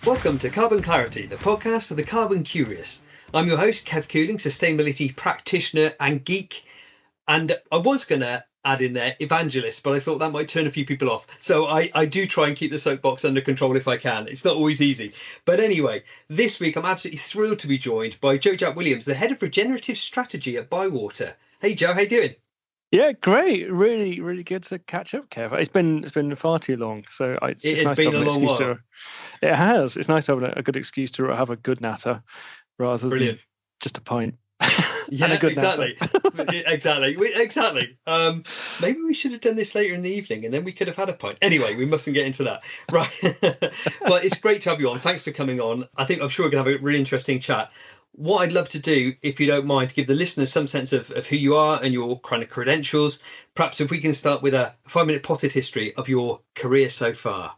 Welcome to Carbon Clarity, the podcast for the carbon curious. I'm your host, Kev Cooling, sustainability practitioner and geek. And I was going to add in there evangelist, but I thought that might turn a few people off. So I do try and keep the soapbox under control if I can. It's not always easy. But anyway, this week I'm absolutely thrilled to be joined by Joe Jack Williams, the head of regenerative strategy at Bywater. Hey Joe, how you doing? Yeah, great. Really, really good to catch up, Kev. It's been far too long, so it's It has nice been to have a an long excuse while. It has. It's nice to have a good excuse to have a good natter rather Brilliant. than just a pint. Yeah, and a good exactly. natter. Exactly. Maybe we should have done this later in the evening and then we could have had a pint. Anyway, we mustn't get into that. Right. But it's great to have you on. Thanks for coming on. I'm sure we're going to have a really interesting chat. What I'd love to do, if you don't mind, to give the listeners some sense of who you are and your kind of credentials. Perhaps if we can start with a 5-minute potted history of your career so far.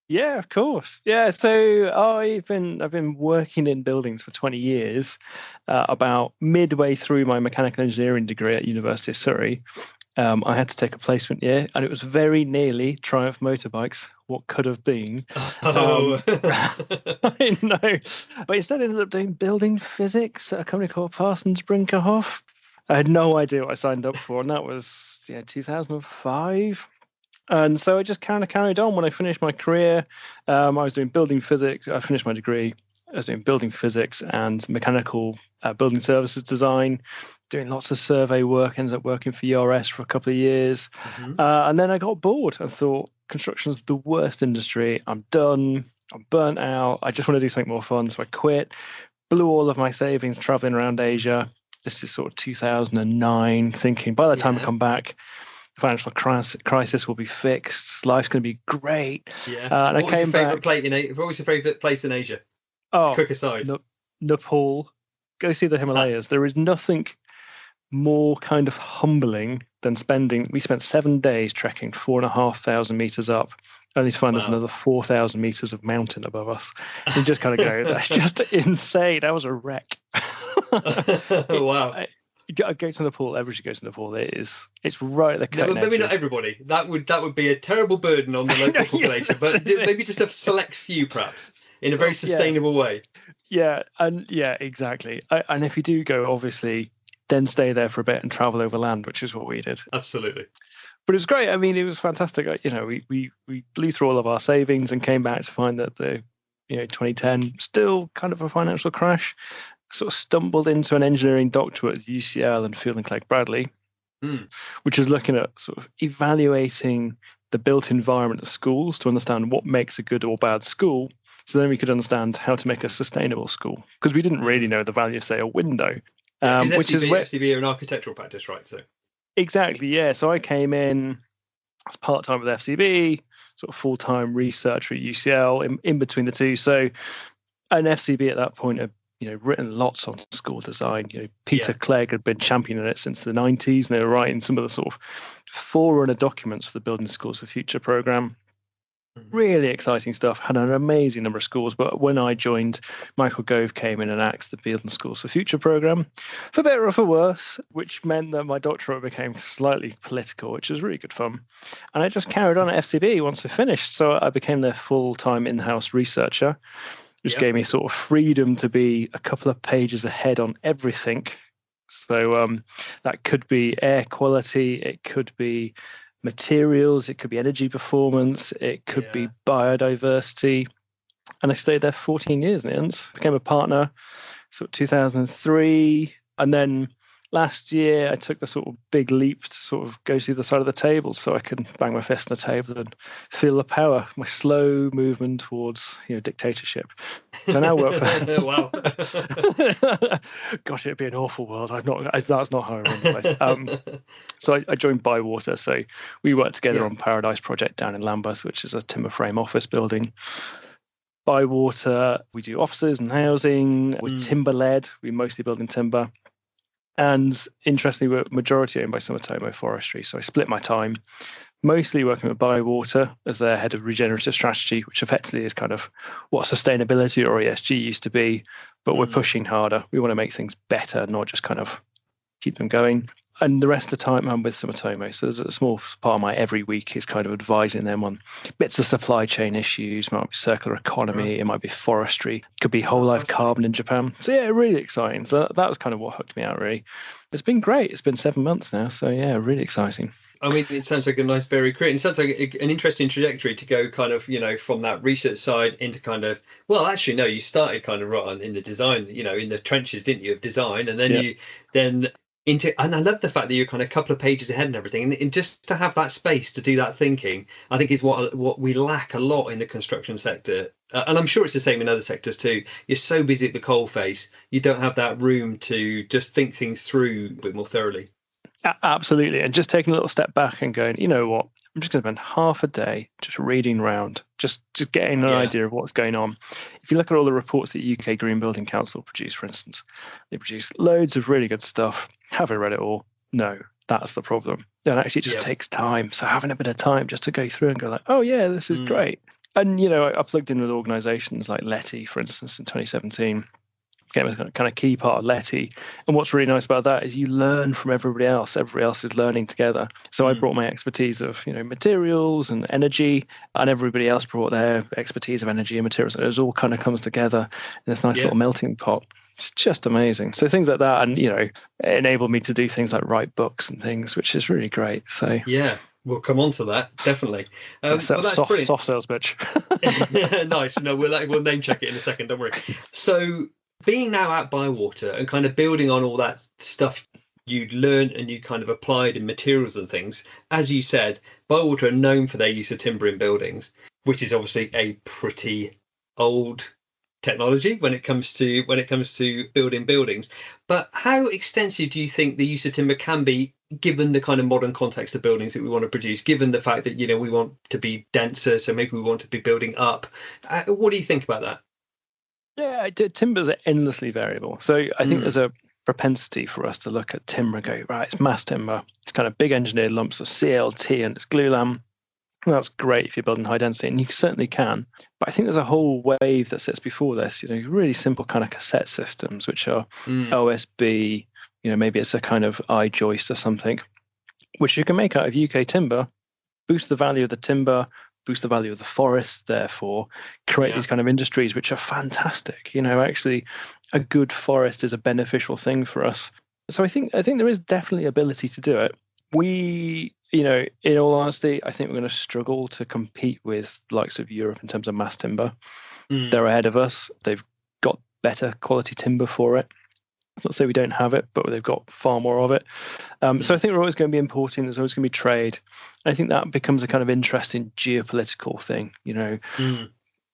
Yeah, of course. Yeah, so I've been working in buildings for 20 years. About midway through my mechanical engineering degree at University of Surrey, I had to take a placement year, and it was very nearly Triumph Motorbikes. What could have been? Oh, I know. But instead, I ended up doing building physics at a company called Parsons Brinckerhoff. I had no idea what I signed up for, and that was 2005. And so I just kind of carried on. When I finished my career, I was doing building physics. I finished my degree. I was doing building physics and mechanical building services design, doing lots of survey work. Ended up working for ERS for a couple of years. And then I got bored and thought, construction's the worst industry. I'm done. I'm burnt out. I just want to do something more fun. So I quit, blew all of my savings traveling around Asia. This is sort of 2009, thinking by the time I come back, financial crisis will be fixed. Life's going to be great. Yeah. And what was your favourite place in Asia? Oh, quick aside. Nepal. Go see the Himalayas. There is nothing more kind of humbling than we spent 7 days trekking 4,500 meters up, only to find there's another 4,000 meters of mountain above us. You just kind of go, that's just insane. I was a wreck. Wow. Go to Nepal. Everybody should go to Nepal. It's right at the cutting edge. Maybe not everybody. That would be a terrible burden on the local population. But maybe just a select few, perhaps, in a very sustainable way. Yeah, exactly. And if you do go, obviously, then stay there for a bit and travel overland, which is what we did. Absolutely. But it was great. I mean, it was fantastic. We blew through all of our savings and came back to find that the 2010 still kind of a financial crash. Sort of stumbled into an engineering doctorate at UCL and Field and Clegg Bradley, which is looking at sort of evaluating the built environment of schools to understand what makes a good or bad school. So then we could understand how to make a sustainable school, because we didn't really know the value of, say, a window. Which is FCB are an architectural practice, right? So exactly, yeah. So I came in as part-time with FCB, sort of full-time researcher at UCL in between the two. So an FCB at that point had written lots on school design. Peter Clegg had been championing it since the 90s, and they were writing some of the sort of forerunner documents for the Building Schools for Future program. Really exciting stuff. Had an amazing number of schools, but when I joined, Michael Gove came in and axed the Building Schools for Future program, for better or for worse, which meant that my doctorate became slightly political, which was really good fun. And I just carried on at FCB once I finished, so I became their full-time in-house researcher, which gave me sort of freedom to be a couple of pages ahead on everything. So that could be air quality, it could be materials, it could be energy performance, it could be biodiversity. And I stayed there 14 years in the end. Became a partner sort of 2003. And then last year I took the sort of big leap to sort of go to the other side of the table so I can bang my fist on the table and feel the power, my slow movement towards dictatorship. So now I work for Wow. Gosh, it'd be an awful world. That's not how I run the place. So I joined Bywater. So we worked together on Paradise Project down in Lambeth, which is a timber frame office building. Bywater, we do offices and housing. We're timber led. We mostly build in timber. And interestingly, we're majority owned by Sumitomo Forestry. So I split my time, mostly working with Bywater as their head of regenerative strategy, which effectively is kind of what sustainability or ESG used to be, but we're pushing harder. We want to make things better, not just kind of keep them going. And the rest of the time I'm with Sumitomo. So there's a small part of my every week is kind of advising them on bits of supply chain issues. It might be circular economy, It might be forestry, it could be whole life carbon in Japan. So yeah, really exciting. So that was kind of what hooked me out, really. It's been great. It's been 7 months now. So yeah, really exciting. I mean, it sounds like a nice, very career. It sounds like an interesting trajectory to go kind of, from that research side into kind of, well, actually, no, you started kind of right on in the design, in the trenches, didn't you, of design? And then then and I love the fact that you're kind of a couple of pages ahead and everything. And just to have that space to do that thinking, I think is what we lack a lot in the construction sector. And I'm sure it's the same in other sectors too. You're so busy at the coalface, you don't have that room to just think things through a bit more thoroughly. Absolutely. And just taking a little step back and going, you know what, I'm just going to spend half a day just reading around, just getting an idea of what's going on. If you look at all the reports that UK Green Building Council produce, for instance, they produce loads of really good stuff. Have I read it all? No, that's the problem. And actually it just takes time. So having a bit of time just to go through and go like, oh yeah, this is great. And, I plugged in with organizations like Letty, for instance, in 2017. Became a kind of key part of Letty. And what's really nice about that is you learn from everybody else. Everybody else is learning together. So I brought my expertise of, materials and energy, and everybody else brought their expertise of energy and materials. And it all kind of comes together in this nice little melting pot. It's just amazing. So things like that, and, it enabled me to do things like write books and things, which is really great. So yeah. We'll come on to that, definitely. Soft sales pitch. Nice. No, we'll name check it in a second, don't worry. So being now at Bywater and kind of building on all that stuff you'd learned and you kind of applied in materials and things, as you said, Bywater are known for their use of timber in buildings, which is obviously a pretty old technology when it comes to building buildings. But how extensive do you think the use of timber can be, given the kind of modern context of buildings that we want to produce, given the fact that we want to be denser, so maybe we want to be building up? What do you think about that? Yeah, timbers are endlessly variable. So I think there's a propensity for us to look at timber and go, right, it's mass timber, it's kind of big engineered lumps of CLT and it's glulam. That's great if you're building high density, and you certainly can. But I think there's a whole wave that sits before this, really simple kind of cassette systems, which are OSB, maybe it's a kind of I-joist or something, which you can make out of UK timber, boost the value of the timber, boost the value of the forest, therefore create these kind of industries which are fantastic. Actually a good forest is a beneficial thing for us. So I think there is definitely ability to do it. We, in all honesty, I think we're going to struggle to compete with the likes of Europe in terms of mass timber. They're ahead of us. They've got better quality timber for it. It's not to say we don't have it, but they've got far more of it. So I think we're always going to be importing. There's always going to be trade. I think that becomes a kind of interesting geopolitical thing.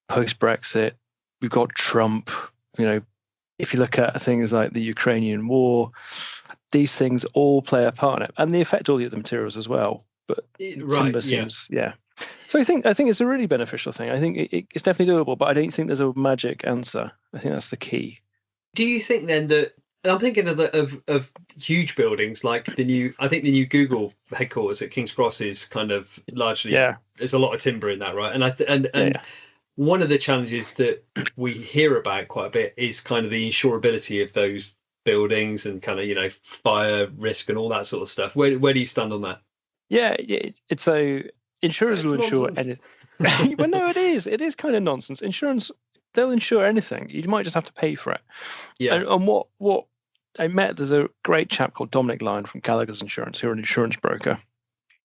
Post-Brexit, we've got Trump. If you look at things like the Ukrainian war, these things all play a part in it, and they affect all the other materials as well. But timber seems, So I think it's a really beneficial thing. I think it's definitely doable, but I don't think there's a magic answer. I think that's the key. Do you think then that, I'm thinking of huge buildings like the new Google headquarters at King's Cross is kind of largely, there's a lot of timber in that, right? And one of the challenges that we hear about quite a bit is kind of the insurability of those buildings and kind of, fire risk and all that sort of stuff. Where do you stand on that? Yeah, it's so insurers will insure anything. Well, no, it is kind of nonsense. Insurance, they'll insure anything. You might just have to pay for it. Yeah. And what I met, there's a great chap called Dominic Lyon from Gallagher's Insurance, who are an insurance broker.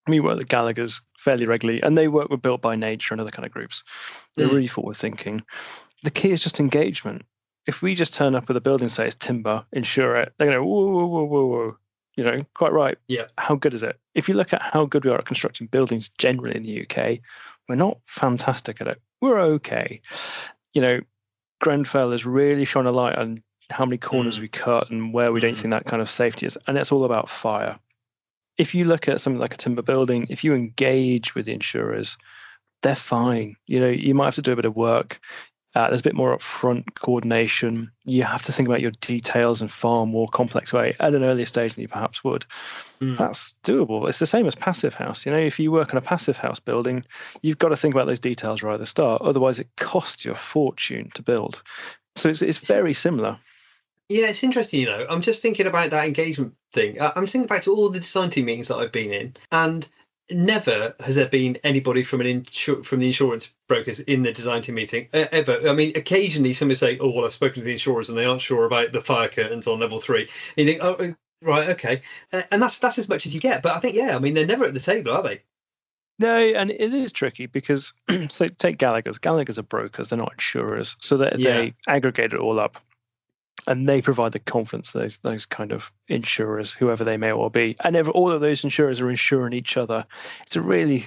We work with Gallagher's fairly regularly, and they work with Built by Nature and other kind of groups. They're really forward thinking. The key is just engagement. If we just turn up with a building, say it's timber, insure it, they're going to whoa, whoa, whoa, whoa. Quite right. Yeah. How good is it? If you look at how good we are at constructing buildings generally in the UK, we're not fantastic at it. We're okay. Grenfell has really shone a light on how many corners we cut and where we don't think that kind of safety is. And it's all about fire. If you look at something like a timber building, if you engage with the insurers, they're fine. You might have to do a bit of work. There's a bit more upfront coordination. You have to think about your details in far more complex way at an earlier stage than you perhaps would. That's doable. It's the same as passive house. If you work on a passive house building, you've got to think about those details right at the start. Otherwise, it costs you a fortune to build. So it's very similar. Yeah, it's interesting, I'm just thinking about that engagement thing. I'm thinking back to all the design team meetings that I've been in, and never has there been anybody from from the insurance brokers in the design team meeting ever. I mean, occasionally somebody say, "Oh, well, I've spoken to the insurers and they aren't sure about the fire curtains on level 3." And you think, "Oh, right, okay," and that's as much as you get. But I think, yeah, I mean, they're never at the table, are they? No, and it is tricky because so take Gallagher's. Gallagher's are brokers; they're not insurers, so Yeah. they aggregate it all up, and they provide the confidence to those kind of insurers, whoever they may well be, and all of those insurers are insuring each other. It's a really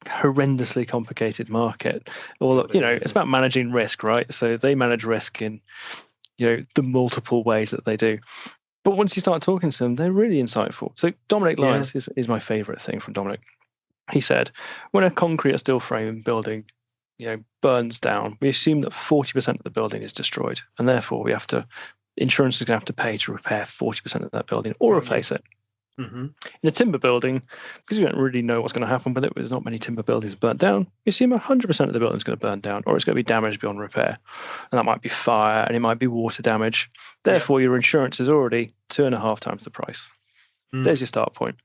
horrendously complicated market. All God, it is, it's isn't it? about managing risk, right? So they manage risk in the multiple ways that they do. But once you start talking to them, they're really insightful. So Dominic Yeah. Lyons is my favorite thing from Dominic. He said, when a concrete or steel frame building, burns down, we assume that 40% of the building is destroyed, and therefore insurance is going to have to pay to repair 40% of that building or Right. replace it. Mm-hmm. In a timber building, because you don't really know what's going to happen with it, there's not many timber buildings burnt down, you assume 100% of the building is going to burn down, or it's going to be damaged beyond repair. And that might be fire, and it might be water damage. Therefore, your insurance is already 2.5 times the price. There's your start point.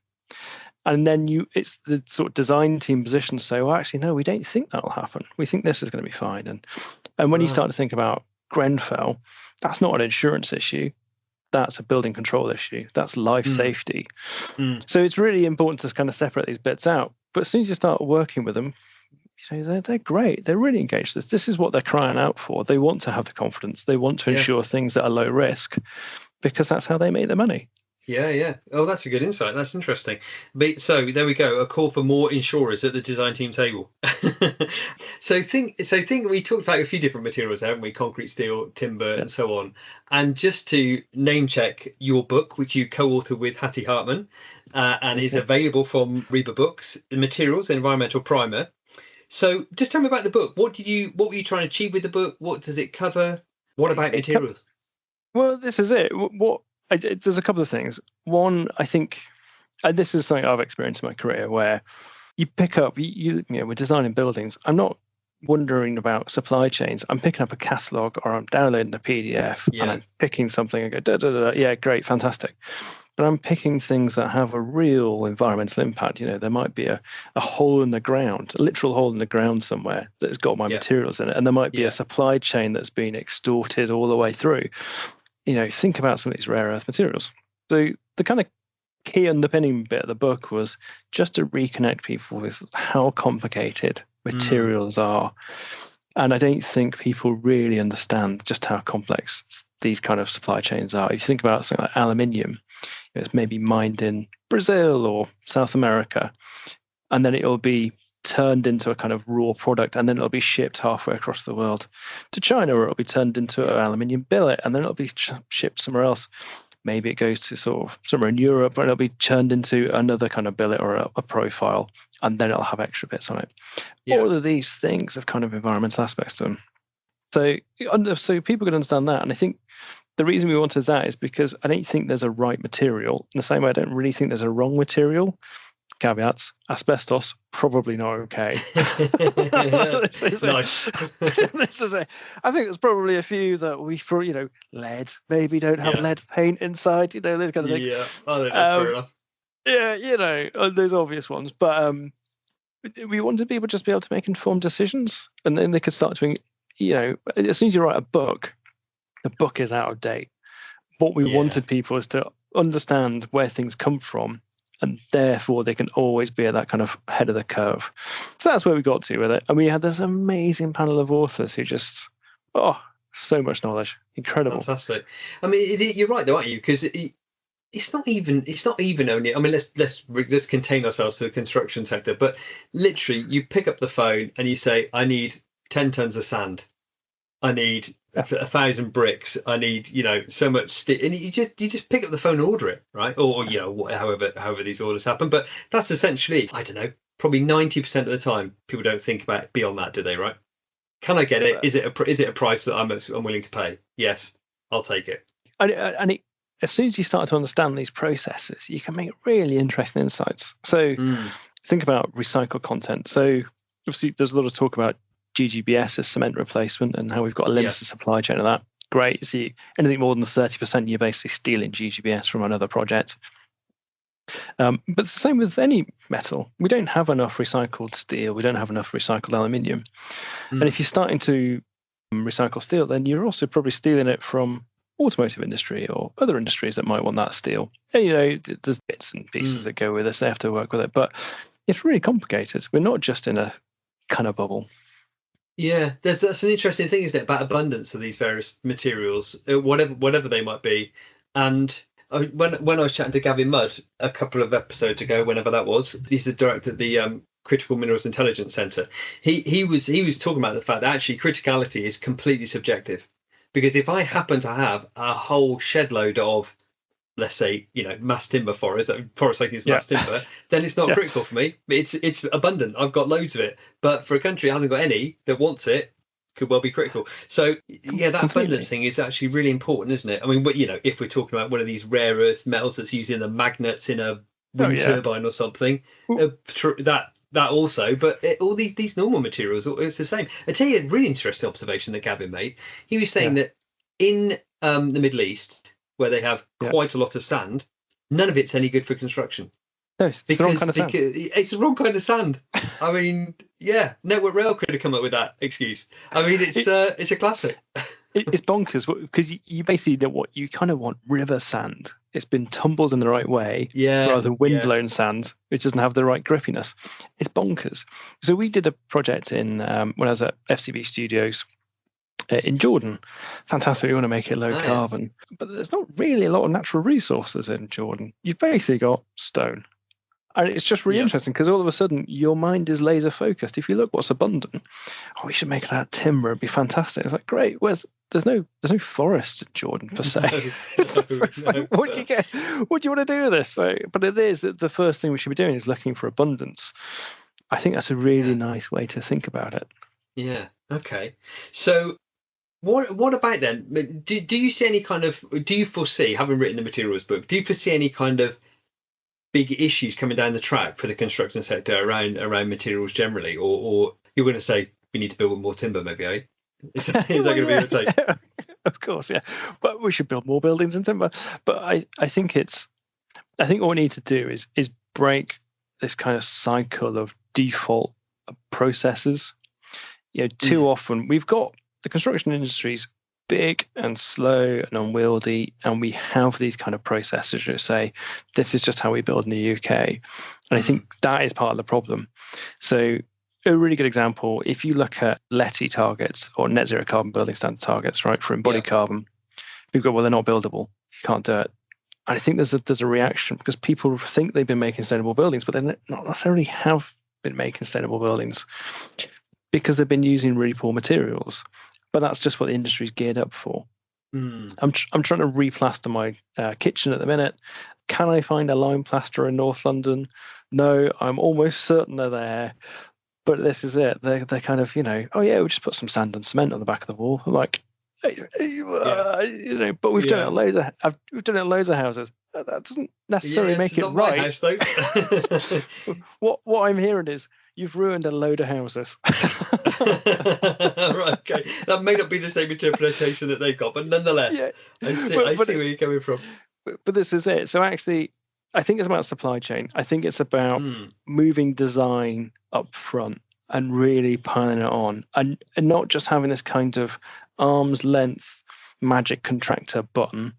And then it's the sort of design team position to say, well, actually, no, we don't think that'll happen. We think this is going to be fine. And when you start to think about Grenfell, that's not an insurance issue. That's a building control issue. That's life safety. So it's really important to kind of separate these bits out. But as soon as you start working with them, they're great. They're really engaged. This is what they're crying out for. They want to have the confidence. They want to ensure things that are low risk because that's how they make their money. Yeah. Oh, that's a good insight. That's interesting. So there we go. A call for more insurers at the design team table. So think we talked about a few different materials, haven't we? Concrete, steel, timber, and so on. And just to name check your book, which you co-authored with Hattie Hartman, and is available from Reba Books, The Materials Environmental Primer. So just tell me about the book. What were you trying to achieve with the book? What does it cover? What about materials? Well, this is it. There's a couple of things. One, I think, and this is something I've experienced in my career, where you pick up, we're designing buildings. I'm not wondering about supply chains. I'm picking up a catalog or I'm downloading a PDF and I'm picking something and go, da, da, da, yeah, great, fantastic. But I'm picking things that have a real environmental impact. There might be a hole in the ground, a literal hole in the ground somewhere that's got my materials in it. And there might be a supply chain that's been extorted all the way through. Think about some of these rare earth materials. So the kind of key underpinning bit of the book was just to reconnect people with how complicated materials are. And I don't think people really understand just how complex these kind of supply chains are. If you think about something like aluminium, it's maybe mined in Brazil or South America, and then it'll be turned into a kind of raw product, and then it'll be shipped halfway across the world to China, or it'll be turned into an aluminium billet, and then it'll be shipped somewhere else. Maybe it goes to sort of somewhere in Europe, and it'll be turned into another kind of billet or a profile, and then it'll have extra bits on it. All of these things have kind of environmental aspects to them. So people can understand that. And I think the reason we wanted that is because I don't think there's a right material. In the same way, I don't really think there's a wrong material. Caveats: asbestos, probably not okay. This is nice. This is it. I think there's probably a few that lead, maybe don't have lead paint inside, those kind of things. Yeah, I think that's fair enough. Yeah, there's obvious ones, but we wanted people just to be able to make informed decisions, and then they could start to, as soon as you write a book, the book is out of date. What we wanted people is to understand where things come from, and therefore they can always be at that kind of head of the curve. So that's where we got to with it. And we had this amazing panel of authors who just, so much knowledge. Incredible. Fantastic. I mean, you're right though, aren't you? Because it's not even only, I mean, let's contain ourselves to the construction sector, but literally you pick up the phone and you say, I need 10 tons of sand. I need 1,000 bricks. I need, so much steel, and you just pick up the phone and order it, right? Or however these orders happen. But that's essentially, I don't know, probably 90% of the time people don't think about it beyond that, do they? Right? Can I get it? Is it a price that I'm willing to pay? Yes, I'll take it. And as soon as you start to understand these processes, you can make really interesting insights. So think about recycled content. So obviously there's a lot of talk about GGBS as cement replacement and how we've got a limited supply chain of that. great. See, anything more than 30%, you're basically stealing GGBS from another project. But it's the same with any metal. We don't have enough recycled steel. We don't have enough recycled aluminium. And if you're starting to recycle steel, then you're also probably stealing it from automotive industry or other industries that might want that steel. And, there's bits and pieces that go with this. They have to work with it. But it's really complicated. We're not just in a kind of bubble. Yeah, that's an interesting thing, isn't it, about abundance of these various materials, whatever they might be. And when I was chatting to Gavin Mudd a couple of episodes ago, whenever that was, he's the director of the Critical Minerals Intelligence Centre. He was talking about the fact that actually criticality is completely subjective, because if I happen to have a whole shed load of, let's say, mass timber forest like is mass timber, then it's not critical for me. It's abundant. I've got loads of it. But for a country that hasn't got any that wants it, could well be critical. So that abundance thing is actually really important, isn't it? I mean, if we're talking about one of these rare earth metals that's used in the magnets in a wind turbine or something, that also, but all these normal materials, it's the same. I tell you a really interesting observation that Gavin made. He was saying that in the Middle East, where they have quite a lot of sand, none of it's any good for construction. No, it's the wrong kind of sand. It's the wrong kind of sand. I mean, Network Rail could have come up with that excuse. I mean, it's a classic. It's bonkers because you basically know what you kind of want: river sand. It's been tumbled in the right way, rather than wind-blown sand, which doesn't have the right grippiness. It's bonkers. So we did a project in when I was at FCB Studios in Jordan. Fantastic. We want to make it low carbon, but there's not really a lot of natural resources in Jordan. You've basically got stone. And it's just really interesting because all of a sudden your mind is laser focused. If you look what's abundant, we should make it out of timber. It'd be fantastic. It's like, great. There's no forests in Jordan per se. Like, what do you get? What do you want to do with this? But it is the first thing we should be doing is looking for abundance. I think that's a really nice way to think about it. Yeah. Okay. So what about then? Do you see any kind of? Do you foresee, having written the materials book, do you foresee any kind of big issues coming down the track for the construction sector around materials generally, or you're going to say we need to build more timber, maybe? Is that going to be your take? Of course, but we should build more buildings in timber. But I think what we need to do is break this kind of cycle of default processes. Too often we've got the construction industry's big and slow and unwieldy, and we have these kind of processes that say this is just how we build in the UK, and I think that is part of the problem. So a really good example, if you look at LETI targets or net zero carbon building standard targets, right, for embodied carbon, people go, they're not buildable, you can't do it. And I think there's a reaction because people think they've been making sustainable buildings, but they not necessarily have been making sustainable buildings because they've been using really poor materials. But that's just what the industry's geared up for. I'm trying to replaster my kitchen at the minute. Can I find a lime plaster in North London? No, I'm almost certain they're there. But this is it. They're kind of, we'll just put some sand and cement on the back of the wall. I'm like, but we've done it at loads of houses. That doesn't necessarily make it not right. My house, though. What I'm hearing is you've ruined a load of houses. Right, okay. That may not be the same interpretation that they've got, but nonetheless, I see where you're coming from. But this is it. So actually, I think it's about supply chain. I think it's about moving design up front and really piling it on, and not just having this kind of arm's length magic contractor button,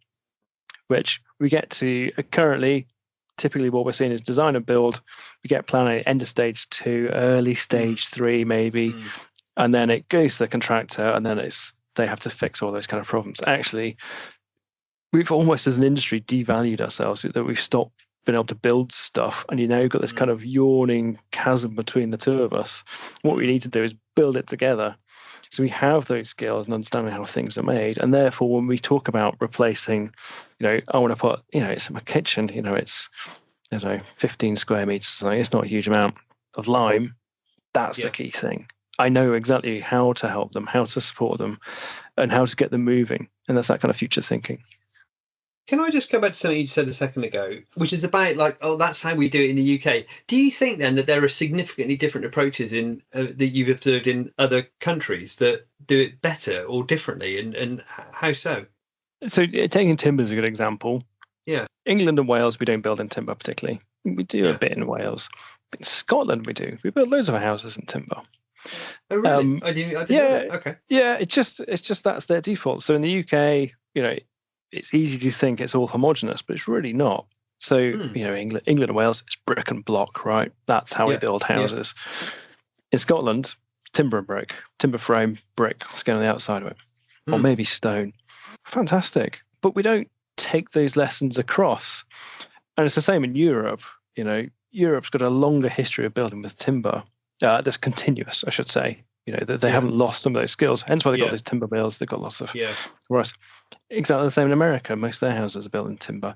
which we get to currently. Typically what we're seeing is design and build. We get planning end of stage 2, early stage 3 maybe, and then it goes to the contractor, and then they have to fix all those kind of problems. Actually, we've almost as an industry devalued ourselves, that we've stopped being able to build stuff, and you've got this kind of yawning chasm between the two of us. What we need to do is build it together. So we have those skills and understanding how things are made. And therefore, when we talk about replacing, I want to put, it's in my kitchen, it's, 15 square meters. It's not a huge amount of lime. That's the key thing. I know exactly how to help them, how to support them, and how to get them moving. And that's that kind of future thinking. Can I just go back to something you said a second ago, which is about like, oh, that's how we do it in the UK. Do you think then that there are significantly different approaches in that you've observed in other countries that do it better or differently, and how so? So taking timber is a good example. Yeah, England and Wales, we don't build in timber particularly. We do a yeah. bit in Wales. But in Scotland, we do. We build loads of our houses in timber. Oh, really? I didn't know that. Okay. Yeah. It's just that's their default. So in the UK, it's easy to think it's all homogenous, but it's really not. So England and Wales, it's brick and block, right? That's how we build houses. Yeah. In Scotland, timber and brick, timber frame, brick, skin on the outside of it, or maybe stone. Fantastic, but we don't take those lessons across. And it's the same in Europe. Europe's got a longer history of building with timber. That's continuous, I should say. That they haven't lost some of those skills. Hence why they've got these timber mills. They've got lots of rust. Exactly the same in America. Most of their houses are built in timber.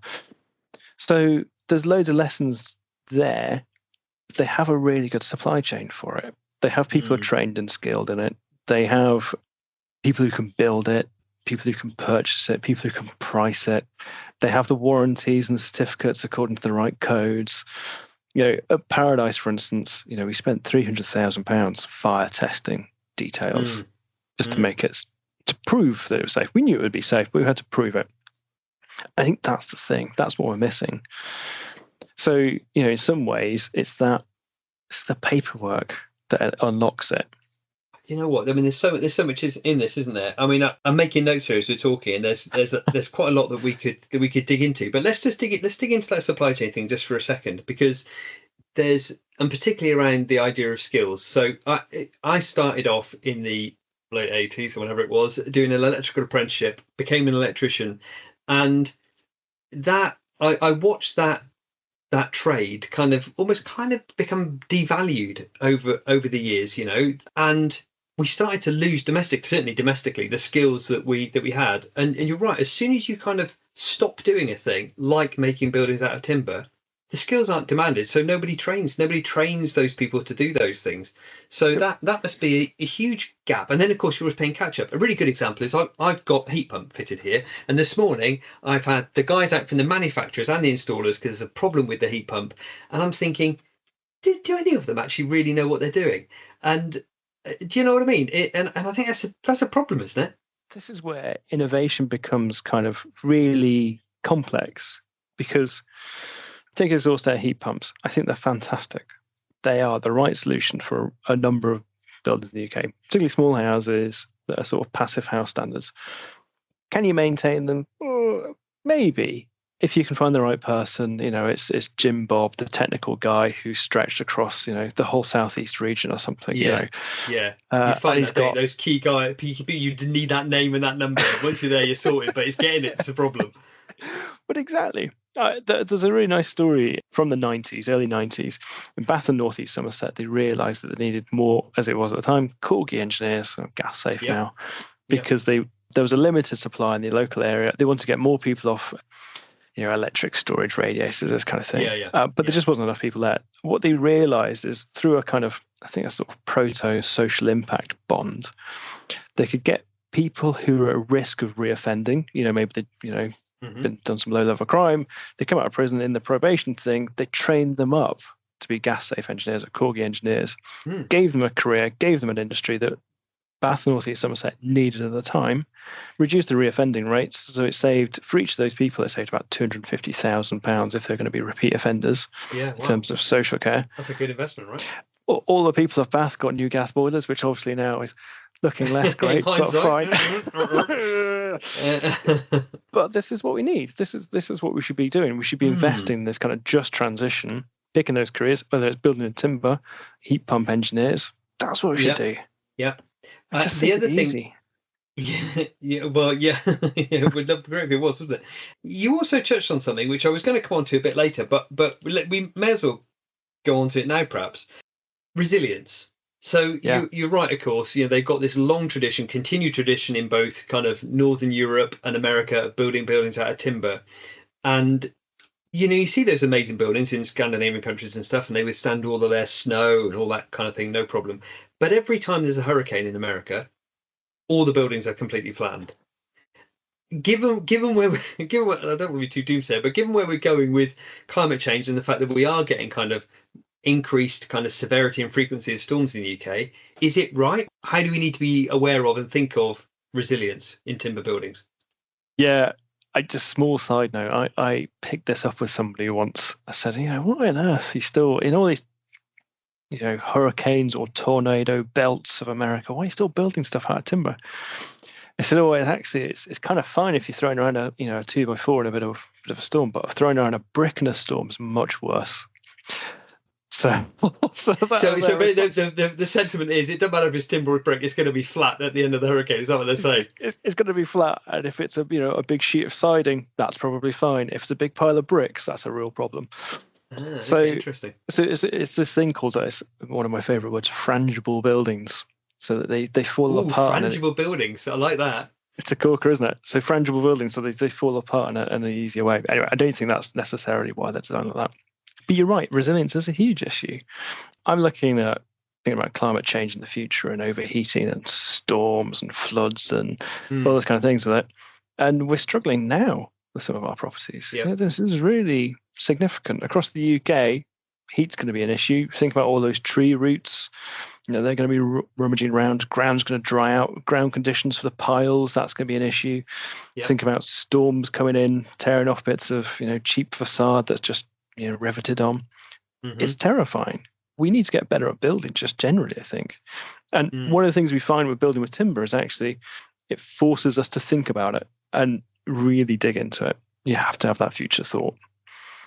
So there's loads of lessons there. They have a really good supply chain for it. They have people who are trained and skilled in it. They have people who can build it, people who can purchase it, people who can price it. They have the warranties and the certificates according to the right codes. At Paradise, for instance, we spent £300,000 fire testing details just to make it, to prove that it was safe. We knew it would be safe, but we had to prove it. I think that's the thing. That's what we're missing. So, in some ways, it's the paperwork that unlocks it. You know what? I mean, there's so much in this, isn't there? I mean, I'm making notes here as we're talking, and there's quite a lot that we could dig into. But let's dig into that supply chain thing just for a second, because and particularly around the idea of skills. So I started off in the late 80s or whatever it was, doing an electrical apprenticeship, became an electrician, and that I watched that trade kind of become devalued over the years, and we started to lose domestically the skills that we had. And you're right, as soon as you kind of stop doing a thing like making buildings out of timber, the skills aren't demanded, so nobody trains those people to do those things. So that must be a huge gap. And then of course you're always paying catch up. A really good example is I've got heat pump fitted here, and this morning I've had the guys out from the manufacturers and the installers because there's a problem with the heat pump, and I'm thinking, do any of them actually really know what they're doing? And do you know what I mean? And I think that's a problem, isn't it? This is where innovation becomes kind of really complex, because take exhaust air heat pumps. I think they're fantastic. They are the right solution for a number of buildings in the UK, particularly small houses that are sort of passive house standards. Can you maintain them? Maybe. If you can find the right person, it's Jim Bob, the technical guy who stretched across, the whole southeast region or something. Yeah. You find those key guys. You need that name and that number. Once you're there, you're sorted. But it's getting it's a problem. But exactly. There's a really nice story from the early 90s. In Bath and North East Somerset, they realised that they needed more, as it was at the time, Corgi engineers, gas safe now, because there was a limited supply in the local area. They wanted to get more people off electric storage radiators, this kind of thing. But there just wasn't enough people there. What they realised is through a kind of, I think, a sort of proto-social impact bond, they could get people who are at risk of reoffending. Maybe they, done some low-level crime. They come out of prison in the probation thing. They trained them up to be gas-safe engineers or Corgi engineers, gave them a career, gave them an industry that Bath and North East Somerset needed at the time, reduced the reoffending rates. So it saved, for each of those people, it saved about £250,000 if they're going to be repeat offenders in terms of social care. That's a good investment, right? All the people of Bath got new gas boilers, which obviously now is looking less great, but fine. But this is what we need. This is what we should be doing. We should be investing in this kind of just transition, picking those careers, whether it's building in timber, heat pump engineers. That's what we should do. Yeah. The other thing. It would love great if it was, wouldn't it? You also touched on something which I was going to come on to a bit later, but we may as well go on to it now, perhaps. Resilience. So you're right, of course. They've got this long tradition, continued tradition in both kind of Northern Europe and America of building buildings out of timber. And you see those amazing buildings in Scandinavian countries and stuff, and they withstand all of their snow and all that kind of thing, no problem. But every time there's a hurricane in America, all the buildings are completely flattened. given where given I don't want to be too doomsday, but given where we're going with climate change and the fact that we are getting kind of increased kind of severity and frequency of storms in the UK, is it right? How do we need to be aware of and think of resilience in timber buildings? Yeah, just small side note. I picked this up with somebody once. I said, what on earth? He's still in all these, hurricanes or tornado belts of America. Why are you still building stuff out of timber? I said, it's kind of fine if you're throwing around a 2x4 in a bit of a storm, but throwing around a brick in a storm is much worse. So the sentiment is, it doesn't matter if it's timber or brick, it's going to be flat at the end of the hurricane. Is that what they're saying? It's going to be flat, and if it's a big sheet of siding, that's probably fine. If it's a big pile of bricks, that's a real problem. Interesting. So it's this thing called, one of my favorite words, frangible buildings. So that they fall apart. Frangible buildings, I like that. It's a corker, isn't it? So frangible buildings, so they fall apart in an easier way. Anyway, I don't think that's necessarily why they're designed like that. But you're right, resilience is a huge issue. I'm thinking about climate change in the future and overheating and storms and floods and all those kind of things with it. And we're struggling now with some of our properties. Yep. This is really significant. Across the UK, heat's going to be an issue. Think about all those tree roots. They're going to be rummaging around. Ground's going to dry out. Ground conditions for the piles, that's going to be an issue. Yep. Think about storms coming in, tearing off bits of cheap facade that's just riveted on. It's terrifying. We need to get better at building, just generally, I think. And one of the things we find with building with timber is actually it forces us to think about it and really dig into it. You have to have that future thought.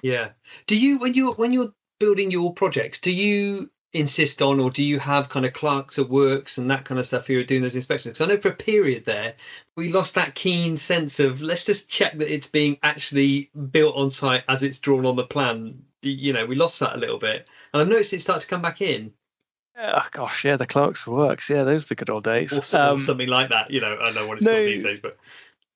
Yeah. Do you, when you're building your projects, do you insist on, or do you have kind of clerks of works and that kind of stuff who are doing those inspections? Because I know for a period there we lost that keen sense of, let's just check that it's being actually built on site as it's drawn on the plan. We lost that a little bit, and I've noticed it start to come back in. Oh gosh, yeah, the clerks of works, yeah, those are the good old days. Or something like that. I don't know what it's called these days, but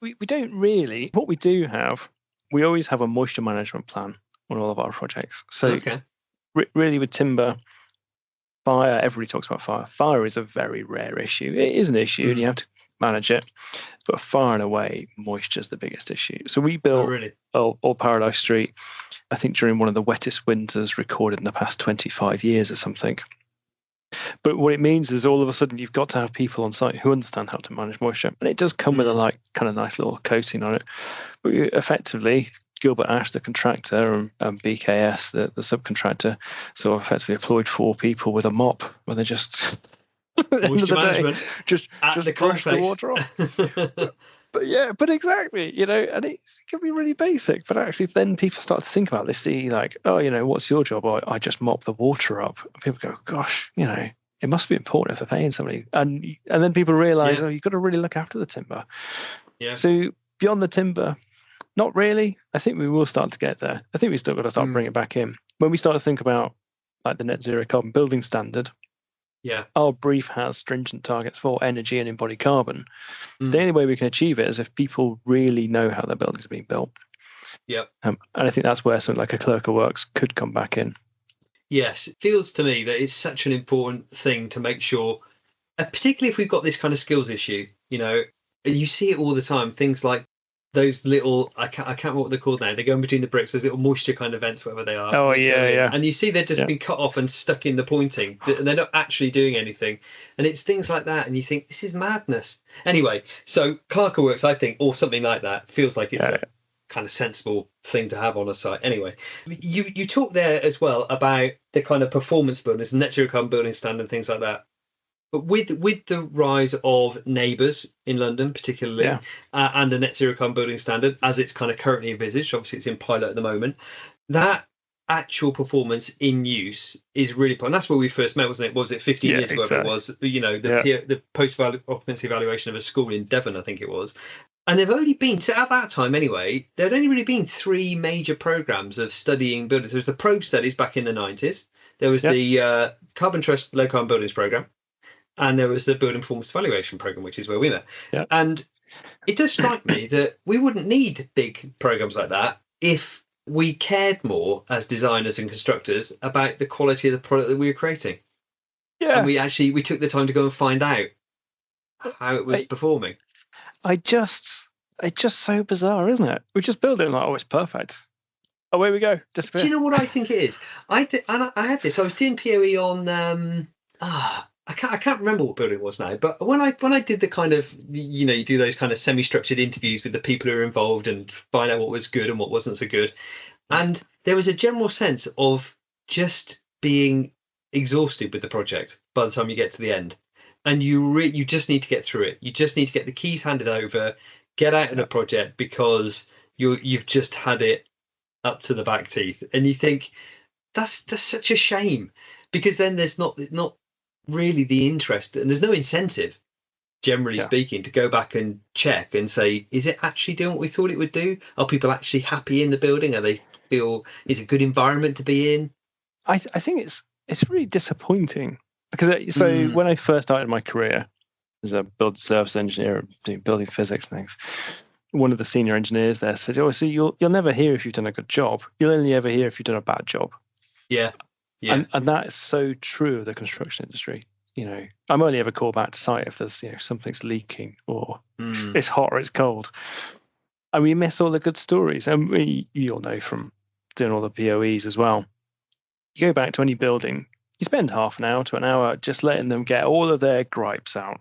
we don't really. What we do have, we always have a moisture management plan on all of our projects. So really with timber, fire, everybody talks about fire. Fire is a very rare issue. It is an issue and you have to manage it. But far and away, moisture is the biggest issue. So we built Old Paradise Street, I think during one of the wettest winters recorded in the past 25 years or something. But what it means is all of a sudden you've got to have people on site who understand how to manage moisture. And it does come with a kind of nice little coating on it. But effectively, Gilbert Ash, the contractor, and BKS, the subcontractor, sort of effectively employed 4 people with a mop where they just moisture management just the brush the water off. But exactly, and it can be really basic. But actually, if then people start to think about this, see like, what's your job? I just mop the water up. And people go, gosh, it must be important if they're paying somebody. And then people realise, you've got to really look after the timber. Yeah. So beyond the timber, not really. I think we will start to get there. I think we still got to start bringing it back in. When we start to think about like the net zero carbon building standard, our brief has stringent targets for energy and embodied carbon. The only way we can achieve it is if people really know how their buildings are being built. And I think that's where something like a clerk of works could come back in. Yes, it feels to me that it's such an important thing to make sure, particularly if we've got this kind of skills issue, and you see it all the time, things like those little, I can't remember what they're called now. They go in between the bricks, those little moisture kind of vents, whatever they are. Oh, yeah. And you see they're just been cut off and stuck in the pointing, and they're not actually doing anything. And it's things like that, and you think, this is madness. Anyway, so clerk of works, I think, or something like that, feels like it's a kind of sensible thing to have on a site. Anyway, you talk there as well about the kind of performance buildings, net zero carbon building standard, and things like that. But with the rise of neighbours in London, particularly, and the net zero carbon building standard, as it's kind of currently envisaged, obviously it's in pilot at the moment, that actual performance in use is really important. That's where we first met, wasn't it? Was it 15 years ago? It was, the post-occupancy evaluation of a school in Devon, I think it was. And they've only been, so at that time anyway, there'd only really been 3 major programmes of studying buildings. There was the probe studies back in the 90s. There was the Carbon Trust Low Carbon Buildings Programme. And there was the Building Performance Evaluation Programme, which is where we met. And it does strike me that we wouldn't need big programmes like that if we cared more as designers and constructors about the quality of the product that we were creating. And we took the time to go and find out how it was performing. I just it's just so bizarre, isn't it? We just build it and like, oh, it's perfect. Away we go, disappear. Do you know what I think it is? I had this. I was doing POE on I can't remember what building it was now, but when I did the kind of, you know, you do those kind of semi-structured interviews with the people who are involved and find out what was good and what wasn't so good, and there was a general sense of just being exhausted with the project by the time you get to the end, and you just need to get through it. You just need to get the keys handed over, get out of the project, because you've just had it up to the back teeth, and you think that's such a shame, because then there's not really the interest, and there's no incentive, generally speaking, to go back and check and say, is it actually doing what we thought it would do? Are people actually happy in the building? Is a good environment to be in? I think it's really disappointing, because when I first started my career as a build service engineer doing building physics and things, one of the senior engineers there said, "Oh, so you'll never hear if you've done a good job. You'll only ever hear if you've done a bad job." Yeah. And that is so true of the construction industry. You know, I'm only ever called back to site if there's, you know, something's leaking or it's hot or it's cold, and we miss all the good stories. And you all know from doing all the POEs as well. You go back to any building, you spend half an hour to an hour just letting them get all of their gripes out.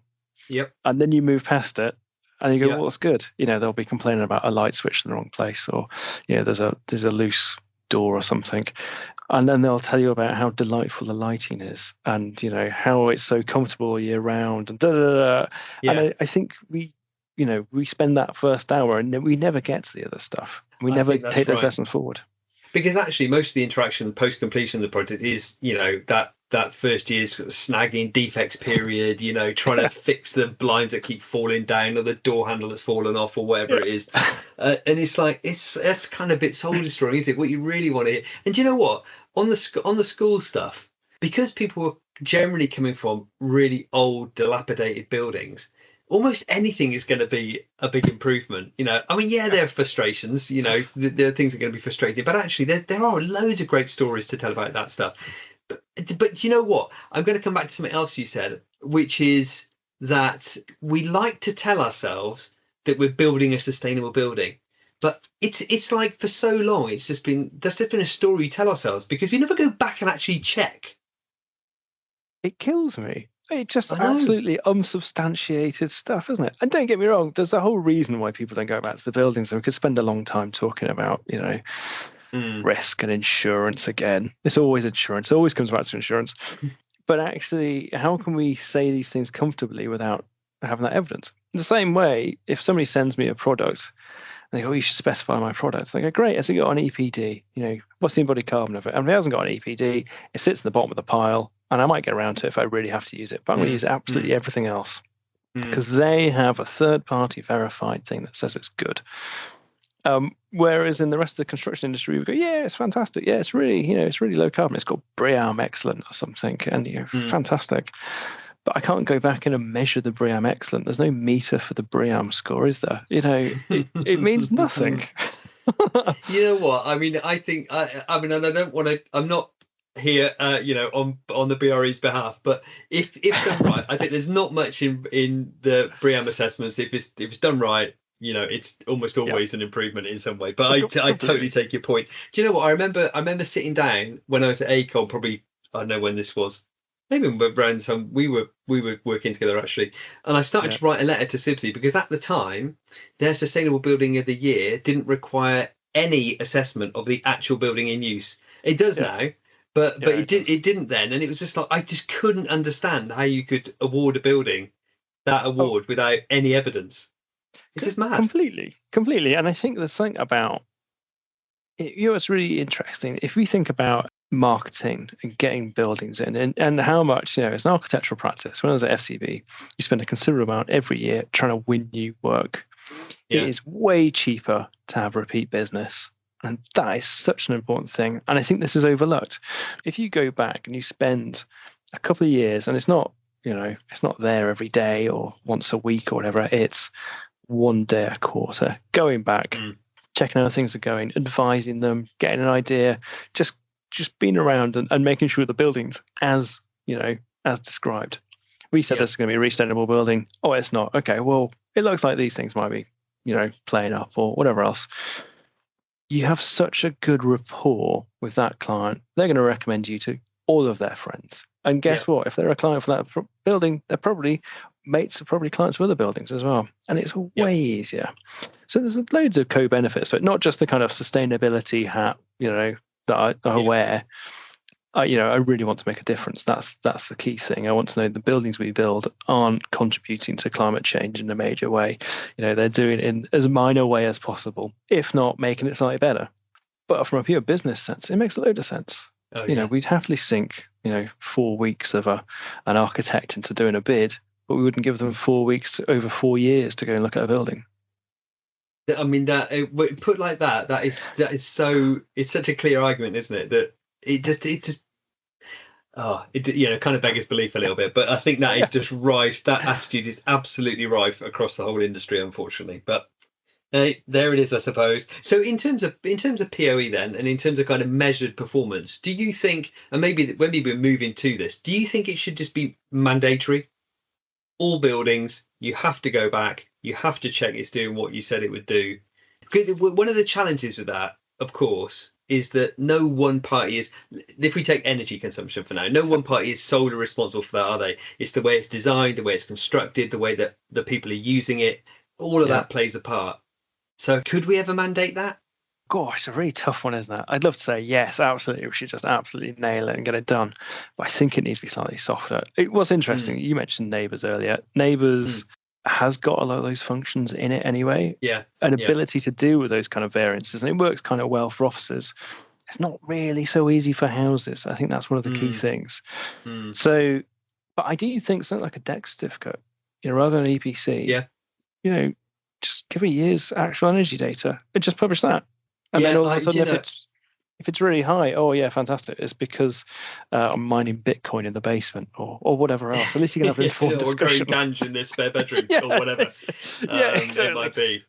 Yep. And then you move past it. And you go, well, what's good? You know, they'll be complaining about a light switch in the wrong place, or, you know, there's a loose door or something. And then they'll tell you about how delightful the lighting is, and, you know, how it's so comfortable all year round, and Yeah. And I think we spend that first hour and we never get to the other stuff. We never take those lessons forward. Because actually, most of the interaction post completion of the project is, you know, that first year's sort of snagging defects period, you know, trying to fix the blinds that keep falling down, or the door handle that's fallen off, or whatever it is. And it's like, that's kind of a bit soul destroying, isn't it? What you really want to hear. And do you know what? On the school stuff, because people were generally coming from really old, dilapidated buildings, almost anything is going to be a big improvement. You know, I mean, there are frustrations, you know, there are things that are going to be frustrating, but actually there are loads of great stories to tell about that stuff. But you know what? I'm going to come back to something else you said, which is that we like to tell ourselves that we're building a sustainable building. But it's like, for so long, that's just been a story we tell ourselves, because we never go back and actually check. It kills me. It's just absolutely unsubstantiated stuff, isn't it? And don't get me wrong, there's a whole reason why people don't go back to the buildings. So we could spend a long time talking about, you know, risk and insurance again. It's always insurance. It always comes back to insurance. But actually, how can we say these things comfortably without having that evidence? In the same way, if somebody sends me a product and they go, "Oh, you should specify my product," I go, "Great, has it got an EPD? You know, what's the embodied carbon of it?" And if it hasn't got an EPD, it sits in the bottom of the pile, and I might get around to it if I really have to use it. But I'm going to use absolutely everything else, because they have a third-party verified thing that says it's good. Whereas in the rest of the construction industry, we go, "Yeah, it's fantastic. Yeah, it's really, you know, it's really low carbon. It's got BREEAM Excellent or something, and, you know, fantastic." But I can't go back in and measure the BREEAM Excellent. There's no meter for the BREEAM score, is there? You know, it means nothing. You know what? I mean, I think, I mean, and I don't want to, I'm not here, you know, on the BRE's behalf, but if done right, I think there's not much in the BREEAM assessments. If it's done right, you know, it's almost always an improvement in some way. But I totally take your point. Do you know what? I remember sitting down when I was at ACON, probably, I don't know when this was, maybe around some, we were working together actually, and I started to write a letter to SIBSI, because at the time their Sustainable Building of the Year didn't require any assessment of the actual building in use. It does now, but it didn't then, and it was just like, I just couldn't understand how you could award a building that award without any evidence. It's just mad. Completely. And I think there's something about it, you know, it's really interesting if we think about marketing and getting buildings in, and how much, you know, it's an architectural practice. When I was at FCB, you spend a considerable amount every year trying to win new work. It is way cheaper to have repeat business, and that is such an important thing. And I think this is overlooked. If you go back and you spend a couple of years, and it's not, you know, it's not there every day or once a week or whatever, it's one day a quarter, going back, checking how things are going, advising them, getting an idea, just being around and making sure the buildings, as you know, as described. We said this is going to be a sustainable building. Oh, it's not. Okay, well, it looks like these things might be playing up or whatever else, you have such a good rapport with that client. They're going to recommend you to all of their friends. And guess what? If they're a client for that building, they're probably mates are probably clients for other buildings as well. And it's way easier. So there's loads of co-benefits. So not just the kind of sustainability hat, that I wear. I really want to make a difference. That's the key thing. I want to know the buildings we build aren't contributing to climate change in a major way. They're doing it in as minor way as possible, if not making it slightly better. But from a pure business sense, it makes a load of sense. We'd happily sink 4 weeks of an architect into doing a bid, but we wouldn't give them 4 weeks over 4 years to go and look at a building. I mean, that put like that is so, it's such a clear argument, isn't it? That it kind of beggars belief a little bit, but I think that is just rife. That attitude is absolutely rife across the whole industry, unfortunately. But there it is, I suppose. So in terms of POE then, and in terms of kind of measured performance, do you think, and maybe when we move into this, do you think it should just be mandatory? All buildings, you have to go back, you have to check it's doing what you said it would do. One of the challenges with that, of course, is that no one party is, if we take energy consumption for now, no one party is solely responsible for that, are they? It's the way it's designed, the way it's constructed, the way that the people are using it, all of that plays a part. So could we ever mandate that? Gosh, it's a really tough one, isn't it? I'd love to say yes, absolutely. We should just absolutely nail it and get it done. But I think it needs to be slightly softer. It was interesting. You mentioned Neighbours earlier. Neighbours has got a lot of those functions in it anyway. Yeah. An ability to deal with those kind of variances. And it works kind of well for offices. It's not really so easy for houses. I think that's one of the key things. So, but I do think something like a deck certificate, rather than an EPC, just give a year's actual energy data and just publish that. And then all of a sudden, if it's really high, oh yeah, fantastic. It's because I'm mining Bitcoin in the basement or whatever else. At least you can have an informed discussion. Or growing ganja in their spare bedroom or whatever. Exactly. It might be.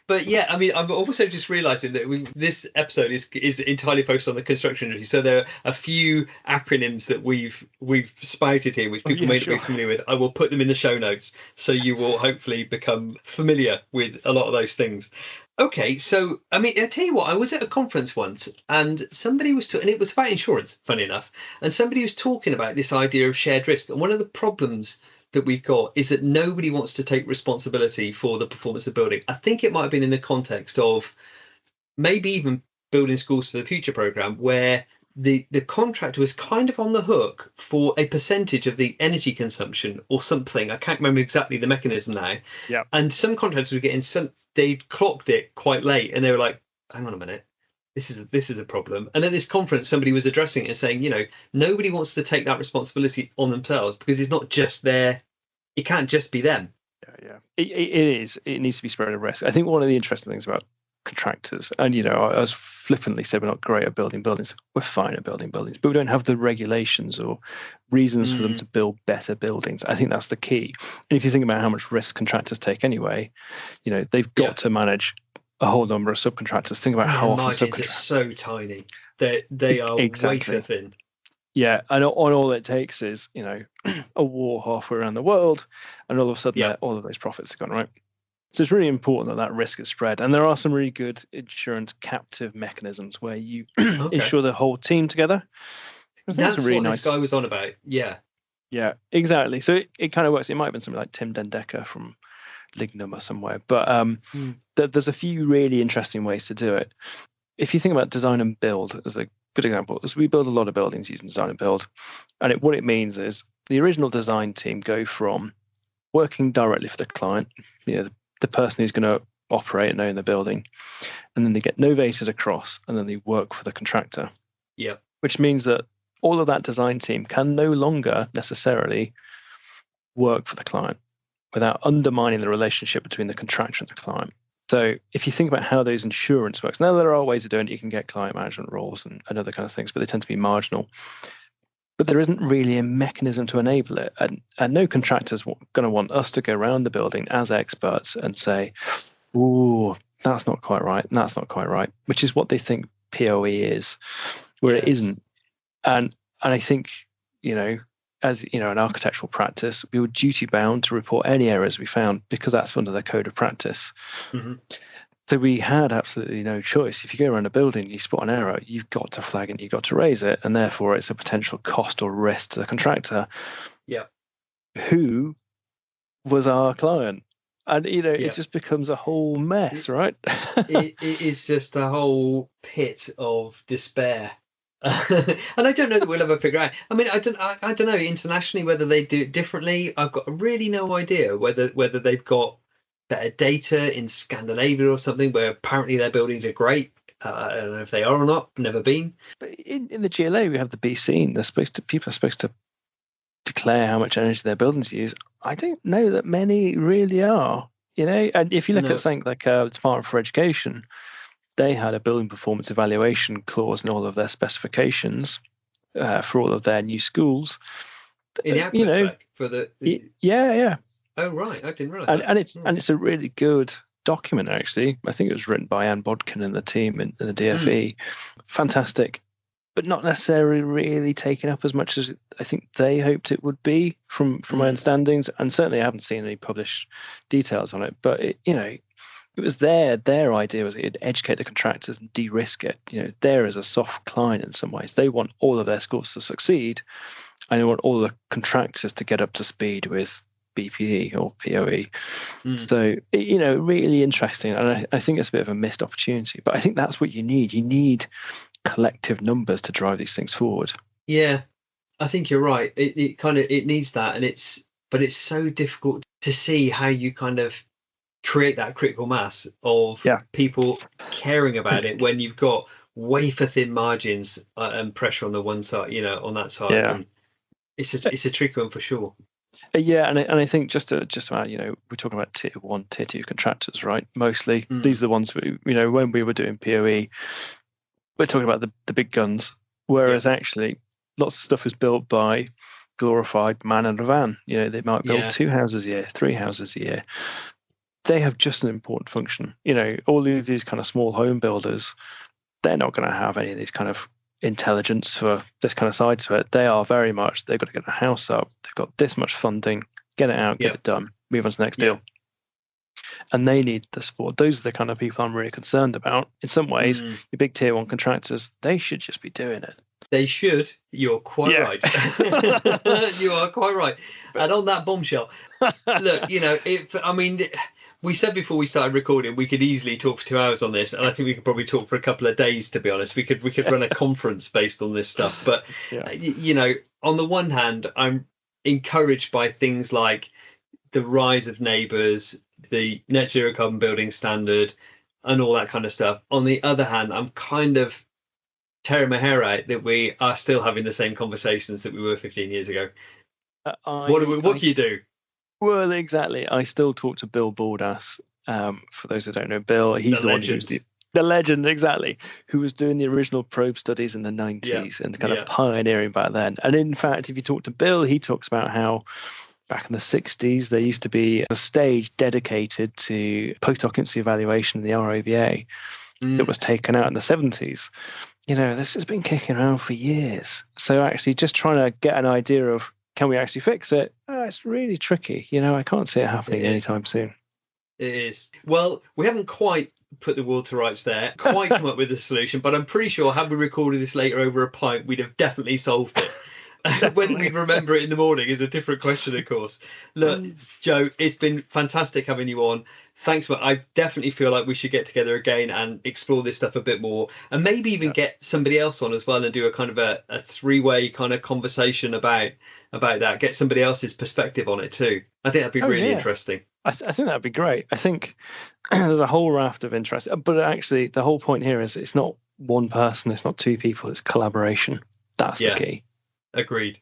But yeah, I mean, I'm also just realising that this episode is entirely focused on the construction industry. So there are a few acronyms that we've spouted here, which people may not be familiar with. I will put them in the show notes, so you will hopefully become familiar with a lot of those things. Okay, so I mean, I tell you what, I was at a conference once, and somebody was and it was about insurance, funny enough, and somebody was talking about this idea of shared risk. And one of the problems that we've got is that nobody wants to take responsibility for the performance of building. I think it might have been in the context of maybe even Building Schools for the Future program, where the contractor was kind of on the hook for a percentage of the energy consumption or something. I can't remember exactly the mechanism now. Yeah. And some contractors were getting they clocked it quite late, and they were like, hang on a minute, this is a problem. And at this conference, somebody was addressing it and saying, nobody wants to take that responsibility on themselves, because it's not just it can't just be them. Yeah. It needs to be spread of risk. I think one of the interesting things about contractors, and I was flippantly said we're not great at building buildings. We're fine at building buildings, but we don't have the regulations or reasons for them to build better buildings. I think that's the key. And if you think about how much risk contractors take anyway, they've got to manage a whole number of subcontractors. Think about how often subcontractors are so tiny. They are wafer thin. Yeah, and all it takes is a war halfway around the world, and all of a sudden all of those profits are gone, right? So it's really important that risk is spread. And there are some really good insurance captive mechanisms where you insure the whole team together. That's really what this guy was on about. Yeah. Yeah, exactly. So it kind of works. It might have been something like Tim Dendecker from Lignum or somewhere. But there's a few really interesting ways to do it. If you think about design and build as a good example, as we build a lot of buildings using design and build. And what it means is the original design team go from working directly for the client, the person who's going to operate and own the building, and then they get novated across, and then they work for the contractor. Yeah. Which means that all of that design team can no longer necessarily work for the client without undermining the relationship between the contractor and the client. So if you think about how those insurance works, now there are ways of doing it. You can get client management rules and other kind of things, but they tend to be marginal. But there isn't really a mechanism to enable it. And no contractor's going to want us to go around the building as experts and say, ooh, that's not quite right, and that's not quite right, which is what they think POE is, where it isn't. And I think, as you know, an architectural practice, we were duty bound to report any errors we found because that's under the code of practice. Mm-hmm. So we had absolutely no choice. If you go around a building, you spot an error, you've got to flag it, you've got to raise it, and therefore it's a potential cost or risk to the contractor. Yeah. Who was our client? And it just becomes a whole mess, right? it is just a whole pit of despair. And I don't know that we'll ever figure out. I mean, I don't know internationally whether they do it differently. I've got really no idea whether they've got better data in Scandinavia or something where apparently their buildings are great. I don't know if they are or not. Never been. But in the GLA, we have the BC, and people are supposed to declare how much energy their buildings use. I don't know that many really are. And if you look at something like the Department for Education, they had a building performance evaluation clause in all of their specifications for all of their new schools. In the output spec for the yeah. Oh right, I didn't realise. And it's a really good document actually. I think it was written by Anne Bodkin and the team in the DFE. Fantastic, but not necessarily really taken up as much as I think they hoped it would be from my understandings. And certainly I haven't seen any published details on it. But it was their idea was it'd educate the contractors and de-risk it. They're as a soft client in some ways. They want all of their schools to succeed, and they want all the contractors to get up to speed with BPE or POE. So, really interesting. And I think it's a bit of a missed opportunity. But I think that's what you need. You need collective numbers to drive these things forward. Yeah, I think you're right. It needs that, but it's so difficult to see how you kind of create that critical mass of people caring about it when you've got wafer thin margins and pressure on the one side, on that side. Yeah. And it's a tricky one for sure. Yeah, and I think just about we're talking about tier 1, tier 2 contractors, right? Mostly these are the ones when we were doing POE, we're talking about the big guns, whereas actually lots of stuff is built by glorified man in a van. They might build 2 houses a year, 3 houses a year. They have just an important function. All of these kind of small home builders, they're not going to have any of these kind of intelligence for this kind of side to it. They are very much, they've got to get the house up, they've got this much funding, get it out, get it done, move on to the next deal. And they need the support. Those are the kind of people I'm really concerned about. In some ways, your big tier 1 contractors, they should just be doing it. They should. You're quite right. You are quite right. And on that bombshell, look, we said before we started recording, we could easily talk for 2 hours on this, and I think we could probably talk for a couple of days. To be honest, we could run a conference based on this stuff. But on the one hand, I'm encouraged by things like the rise of neighbours, the net zero carbon building standard, and all that kind of stuff. On the other hand, I'm kind of tearing my hair out that we are still having the same conversations that we were 15 years ago. What can you do? Well, exactly. I still talk to Bill Baldass. For those who don't know Bill, he's the one who's the legend, exactly, who was doing the original probe studies in the 90s and kind of pioneering back then. And in fact, if you talk to Bill, he talks about how back in the 60s, there used to be a stage dedicated to post-occupancy evaluation in the ROVA that was taken out in the 70s. This has been kicking around for years. So actually just trying to get an idea of, can we actually fix it? It's really tricky. I can't see it happening anytime soon. It is. Well, we haven't quite put the world to rights there, quite come up with a solution, but I'm pretty sure had we recorded this later over a pint, we'd have definitely solved it. Exactly. Whether we remember it in the morning is a different question, of course. Look, Joe, it's been fantastic having you on. Thanks. I definitely feel like we should get together again and explore this stuff a bit more, and maybe even get somebody else on as well and do a kind of a 3-way kind of conversation about that. Get somebody else's perspective on it too. I think that'd be really interesting. I think that'd be great. I think there's a whole raft of interest, but actually the whole point here is it's not one person, it's not 2 people, it's collaboration. That's the key. Agreed.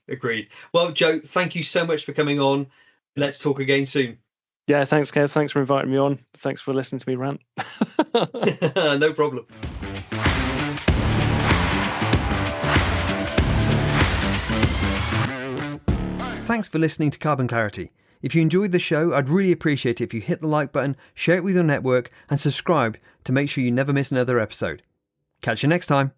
Well, Joe, thank you so much for coming on. Let's talk again soon. Yeah, thanks, Kev. Thanks for inviting me on. Thanks for listening to me rant. No problem. Thanks for listening to Carbon Clarity. If you enjoyed the show, I'd really appreciate it if you hit the like button, share it with your network, and subscribe to make sure you never miss another episode. Catch you next time.